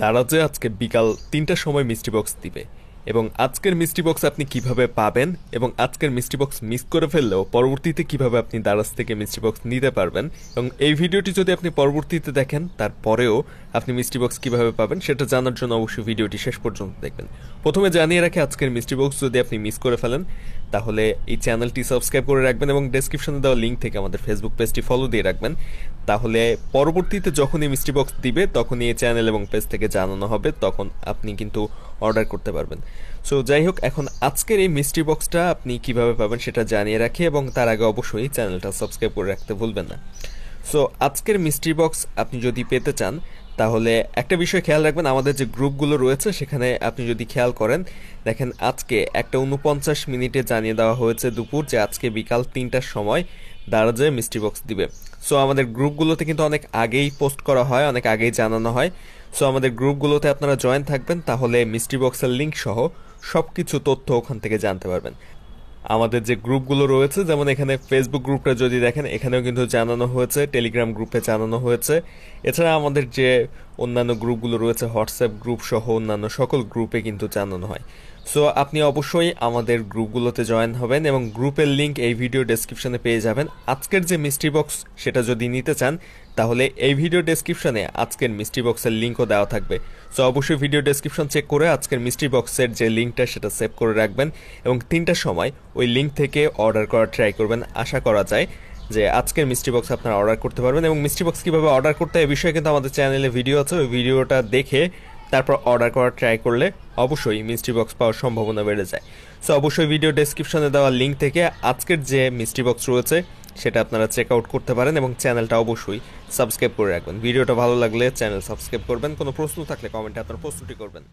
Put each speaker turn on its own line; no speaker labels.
দারাজে আজকে বিকাল ৩টার সময় মিষ্টি বক্স দিবে এবং আজকের মিষ্টি বক্স আপনি কিভাবে পাবেন এবং আজকের মিষ্টি বক্স মিস করে ফেললেও পরবর্তীতে কিভাবে আপনি দারাজ থেকে মিষ্টি বক্স নিতে পারবেন এবং এই ভিডিওটি যদি আপনি পরবর্তীতে দেখেন তারপরেও আপনি মিষ্টি বক্স কিভাবে পাবেন সেটা জানার জন্য অবশ্যই ভিডিওটি শেষ পর্যন্ত দেখবেন। প্রথমে জানিয়ে রাখি, আজকের মিষ্টি বক্স যদি আপনি মিস করে ফেলেন তাহলে এই চ্যানেলটি সাবস্ক্রাইব করে রাখবেন এবং ডেসক্রিপশনে দেওয়া লিঙ্ক থেকে আমাদের ফেসবুক পেজটি ফলো দিয়ে রাখবেন। তাহলে পরবর্তীতে যখনই মিষ্টি বক্স দিবে তখনই এই চ্যানেল এবং পেজ থেকে জানানো হবে, তখন আপনি কিন্তু অর্ডার করতে পারবেন। সো যাই হোক, এখন আজকের এই মিষ্টি বক্সটা আপনি কিভাবে পাবেন সেটা জানিয়ে রাখি এবং তার আগে অবশ্যই চ্যানেলটা সাবস্ক্রাইব করে রাখতে ভুলবেন না। সো আজকের মিষ্টি বক্স আপনি যদি পেতে চান তাহলে একটা বিষয় খেয়াল রাখবেন, আমাদের যে গ্রুপগুলো রয়েছে সেখানে আপনি যদি খেয়াল করেন, দেখেন আজকে 1:49 জানিয়ে দেওয়া হয়েছে দুপুর যে আজকে বিকাল 3টার সময় দারাজে মিষ্টি বক্স দিবে। সো আমাদের গ্রুপগুলোতে কিন্তু অনেক আগেই পোস্ট করা হয়, অনেক আগেই জানানো হয়। সো আমাদের গ্রুপগুলোতে আপনারা জয়েন থাকবেন, তাহলে মিষ্টি বক্সের লিঙ্ক সহ সব কিছু তথ্য ওখান থেকে জানতে পারবেন। আমাদের যে গ্রুপগুলো রয়েছে, যেমন এখানে ফেসবুক গ্রুপটা যদি দেখেন এখানেও কিন্তু জানানো হয়েছে, টেলিগ্রাম গ্রুপে জানানো হয়েছে। এছাড়া আমাদের যে অন্যান্য গ্রুপগুলো রয়েছে, হোয়াটসঅ্যাপ গ্রুপ সহ অন্যান্য সকল গ্রুপে কিন্তু জানানো হয়। সো আপনি অবশ্যই আমাদের গ্রুপগুলোতে জয়েন হবেন এবং গ্রুপের লিঙ্ক এই ভিডিও ডেসক্রিপশনে পেয়ে যাবেন। আজকের যে মিষ্টি বক্স সেটা যদি নিতে চান তাহলে এই ভিডিও ডেসক্রিপশনে আজকের মিষ্টি বক্সের লিঙ্কও দেওয়া থাকবে। সো অবশ্যই ভিডিও ডেসক্রিপশন চেক করে আজকের মিষ্টি বক্সের যে লিঙ্কটা সেটা সেভ করে রাখবেন এবং 3টার সময় ওই লিঙ্ক থেকে অর্ডার করার ট্রাই করবেন। আশা করা যায় যে আজকের মিষ্টি বক্স আপনারা অর্ডার করতে পারবেন এবং মিষ্টি বক্স কীভাবে অর্ডার করতে হয় এ বিষয়ে কিন্তু আমাদের চ্যানেলে ভিডিও আছে, ওই ভিডিওটা দেখে তারপর অর্ডার করার ট্রাই করলে অবশ্যই মিষ্টি বক্স পাওয়ার সম্ভাবনা বেড়ে যায়। সো অবশ্যই ভিডিও ডেসক্রিপশনে দেওয়া লিঙ্ক থেকে আজকের যে মিষ্টি বক্স রয়েছে সেটা আপনারা চেক আউট করতে পারেন এবং চ্যানেলটা অবশ্যই সাবস্ক্রাইব করে রাখবেন। ভিডিওটা ভালো লাগলে চ্যানেল সাবস্ক্রাইব করবেন। কোনো প্রশ্ন থাকলে কমেন্টে আপনার প্রশ্নটি করবেন।